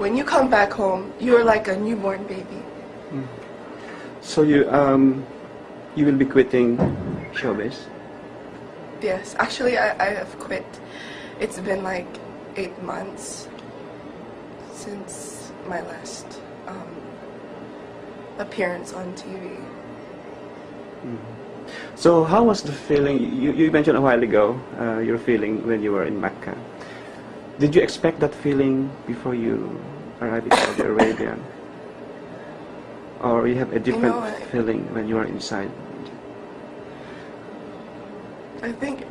when you come back home, you're like a newborn baby. So you will be quitting showbiz? Yes, actually I have quit. It's been like 8 months since my last appearance on TV. So how was the feeling? You mentioned a while ago your feeling when you were in Mecca. Did you expect that feeling before you arrived in Saudi Arabia? Or you have a different feeling when you are inside? I think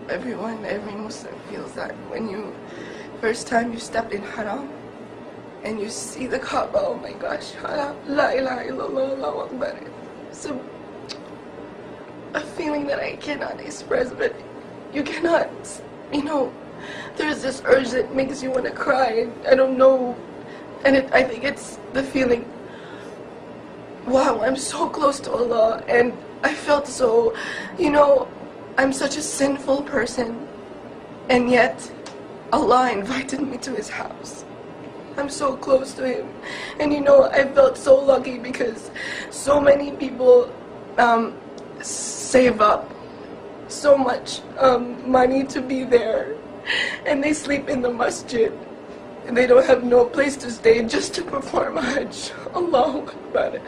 every Muslim feels that when first time you step in Haram and you see the Kaaba. Oh my gosh, Haram, La ilaha illallah, Allahu Akbar. It's a feeling that I cannot express, but you cannot, there's this urge that makes you want to cry, and I don't know, and I think it's the feeling, wow, I'm so close to Allah, and I felt so, I'm such a sinful person, and yet Allah invited me to His house. I'm so close to Him, and I felt so lucky because so many people save up so much money to be there, and they sleep in the masjid, and they don't have no place to stay just to perform Hajj. Allahu Akbar.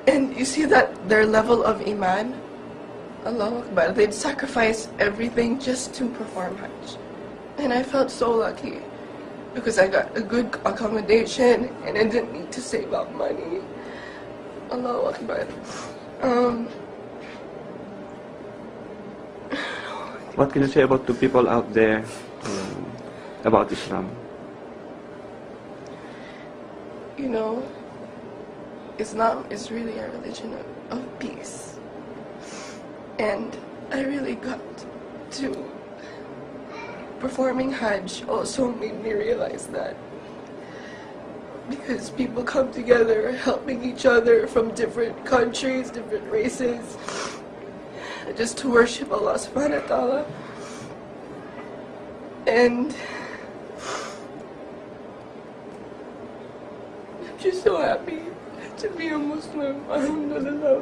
And you see that their level of iman, Allahu Akbar, they'd sacrifice everything just to perform Hajj. And I felt so lucky because I got a good accommodation and I didn't need to save up money. Allahu Akbar. What can you say about the people out there about Islam? Islam is really a religion of peace. And I really got to performing Hajj also made me realize that. Because people come together helping each other from different countries, different races, just to worship Allah subhanahu wa ta'ala. And I'm just so happy to be a Muslim. Alhamdulillah.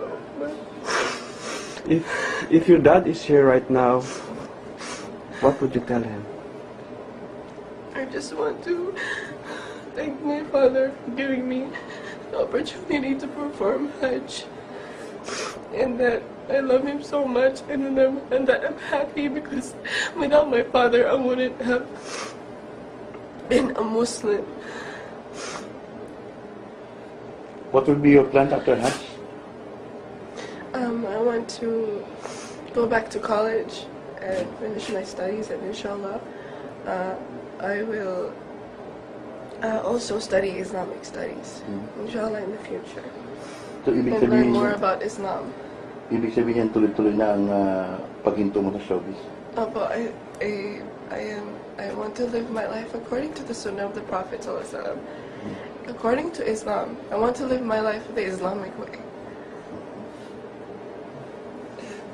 If your dad is here right now, what would you tell him? I just want to thank my father for giving me the opportunity to perform Hajj, and that I love him so much, and that I'm happy because without my father I wouldn't have been a Muslim. What will be your plan after Hajj? I want to go back to college and finish my studies, and inshallah I will also study Islamic studies, inshallah, in the future. So, and learn more about Islam. Ibig sabihin tuloy-tuloy na ang paghinto mo sa showbiz? But I want to live my life according to the Sunnah of the Prophet ﷺ. According to Islam, I want to live my life the Islamic way.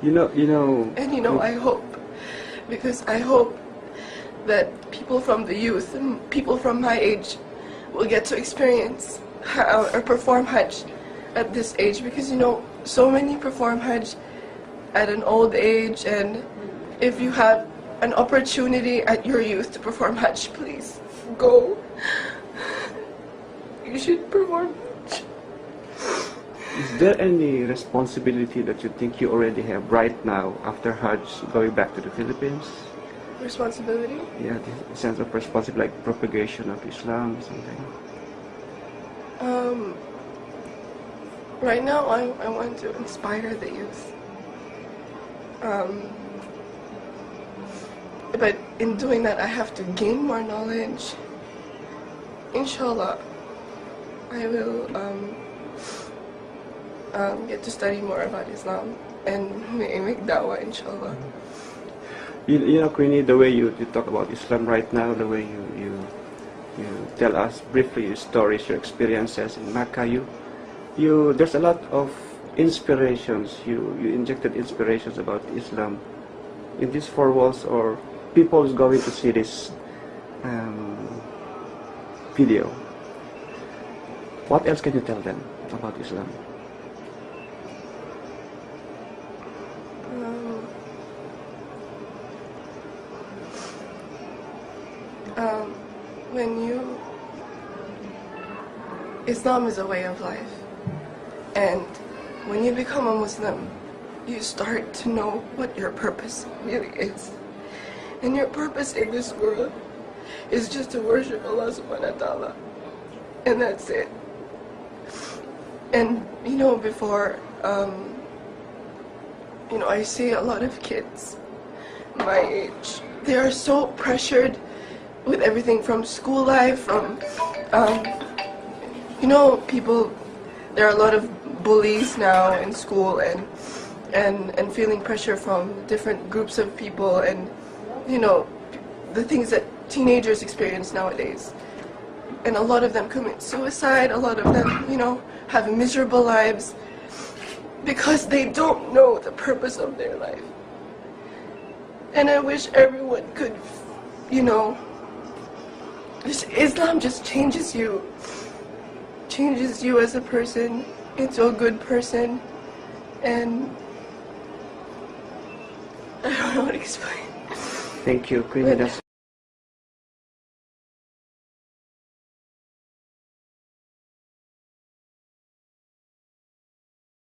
And I hope, because I hope that people from the youth and people from my age will get to experience or perform Hajj at this age, because so many perform Hajj at an old age, and if you have an opportunity at your youth to perform Hajj, please go. You should perform Hajj. Is there any responsibility that you think you already have right now after Hajj, going back to the Philippines? Responsibility? Yeah, the sense of responsibility, like propagation of Islam, something. Right now, I want to inspire the youth. But in doing that, I have to gain more knowledge. Inshallah, I will get to study more about Islam and make da'wah, inshallah. Queenie, the way you talk about Islam right now, the way you tell us briefly your stories, your experiences in Mecca, there's a lot of inspirations. You injected inspirations about Islam in these four walls, or people is going to see this video. What else can you tell them about Islam? Islam is a way of life, and when you become a Muslim, you start to know what your purpose really is. And your purpose in this world is just to worship Allah subhanahu wa ta'ala, and that's it. And before, I see a lot of kids my age, they are so pressured with everything from school life, from people, there are a lot of bullies now in school, and feeling pressure from different groups of people, and the things that teenagers experience nowadays. And a lot of them commit suicide, a lot of them have miserable lives because they don't know the purpose of their life. And I wish everyone could, Islam just changes you as a person into a good person, and I don't know how to explain. Thank you, Queenie.